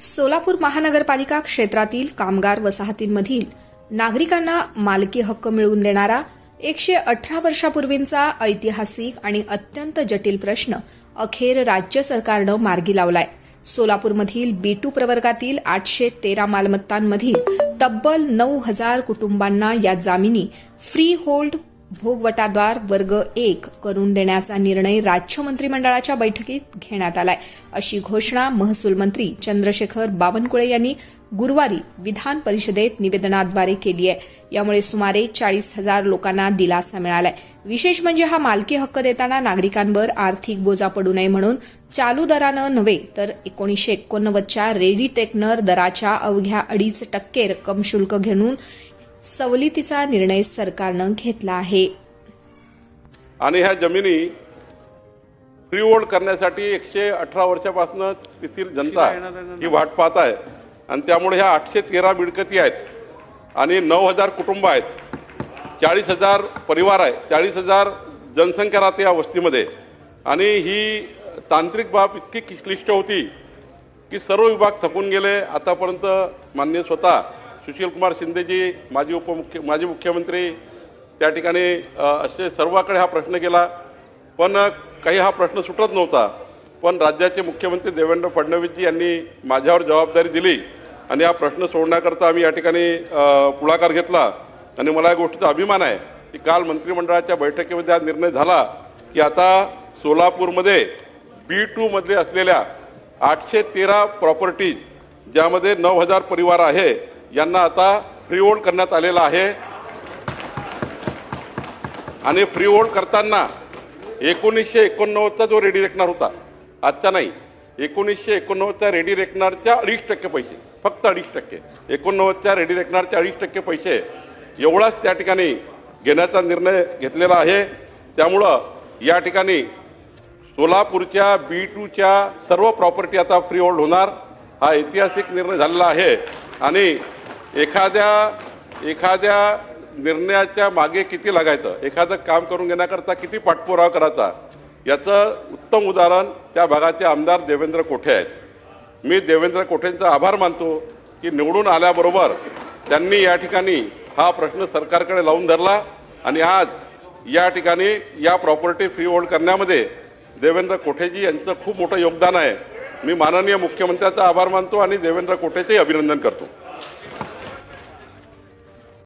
सोलापूर महानगरपालिका क्षेत्रातील कामगार वसाहतींमधील नागरिकांना मालकी हक्क मिळवून देणारा 118 वर्षापूर्वींचा ऐतिहासिक आणि अत्यंत जटिल प्रश्न अखेर राज्य सरकारनं मार्गी लावलाय। सोलापूरमधील B2 प्रवर्गातील 813 मालमत्तांमधील तब्बल 9000 कुटुंबांना या जामिनी फ्री होल्ड भोगवटाद्वार वर्ग 1 करून देण्याचा निर्णय राज्य मंत्रिमंडळाच्या बैठकीत घेण्यात आलाय, अशी घोषणा महसूल मंत्री चंद्रशेखर बावनकुळे यांनी गुरुवारी विधान परिषदेत निवेदनाद्वारे केली आहे। यामुळे सुमारे 40,000 लोकांना दिलासा मिळालाय। विशेष म्हणजे हा मालकी हक्क देताना नागरिकांवर आर्थिक बोजा पडू नये म्हणून चालू दरानं नव्हे तर 1989च्या रेडी टेक्नर दराच्या अवघ्या 2.5% रक्कम शुल्क घेऊन सवलतीचा निर्णय सरकारनं घेतला आहे। आणि ह्या जमिनी फ्री होल्ड करण्यासाठी 118 वर्षापासून तेथील जनता ही वाट पाहत आहे आणि त्यामुळे ह्या 813 मिळकती आहेत आणि 9000 कुटुंब आहेत, 40,000 परिवार आहे, 40,000 जनसंख्या राहते या वस्तीमध्ये। आणि ही तांत्रिक बाब इतकी क्लिष्ट होती की सर्व विभाग थकून गेले। आतापर्यंत माननीय स्वतः सुशीलकुमार शिंदेजी माजी मुख्यमंत्री त्या ठिकाणी असे सर्वांकडे हा प्रश्न गेला, पण काही हा प्रश्न सुटत नव्हता। पण राज्याचे मुख्यमंत्री देवेंद्र फडणवीसजी यांनी माझ्यावर जबाबदारी दिली आणि हा प्रश्न सोडण्याकरता आम्ही या ठिकाणी पुढाकार घेतला। आणि मला या गोष्टीचा अभिमान आहे की काल मंत्रिमंडळाच्या बैठकीमध्ये हा निर्णय झाला की आता सोलापूरमध्ये B2 मध्ये असलेल्या 813 प्रॉपर्टीज ज्यामध्ये 9000 परिवार आहे यांना आता फ्री होल्ड करण्यात आलेला आहे। आणि फ्री होल्ड करताना 1989चा जो रेडी रेकनर होता, आजचा नाही, 1989च्या रेडी रेकनरच्या 2.5% पैसे, फक्त 2.5%, 89च्या रेडी रेकनरच्या 2.5% पैसे एवढाच त्या ठिकाणी घेण्याचा निर्णय घेतलेला आहे। त्यामुळं या ठिकाणी सोलापूरच्या B2च्या सर्व प्रॉपर्टी आता फ्री होल्ड होणार, हा ऐतिहासिक निर्णय झालेला आहे। आणि एखाद्या निर्णयाच्या मागे किती लागायचं, एखादं काम करून घेण्याकरता किती पाठपुरावा करायचा, याचं उत्तम उदाहरण त्या भागाचे आमदार देवेंद्र कोठे आहेत। मी देवेंद्र कोठेंचा आभार मानतो की निवडून आल्याबरोबर त्यांनी या ठिकाणी हा प्रश्न सरकारकडे लावून धरला आणि आज या ठिकाणी या प्रॉपर्टी फ्री होल्ड करण्यामध्ये देवेंद्र कोठेजी यांचं खूप मोठं योगदान आहे। मी माननीय मुख्यमंत्र्यांचा आभार मानतो आणि देवेंद्र कोठेचेही अभिनंदन करतो।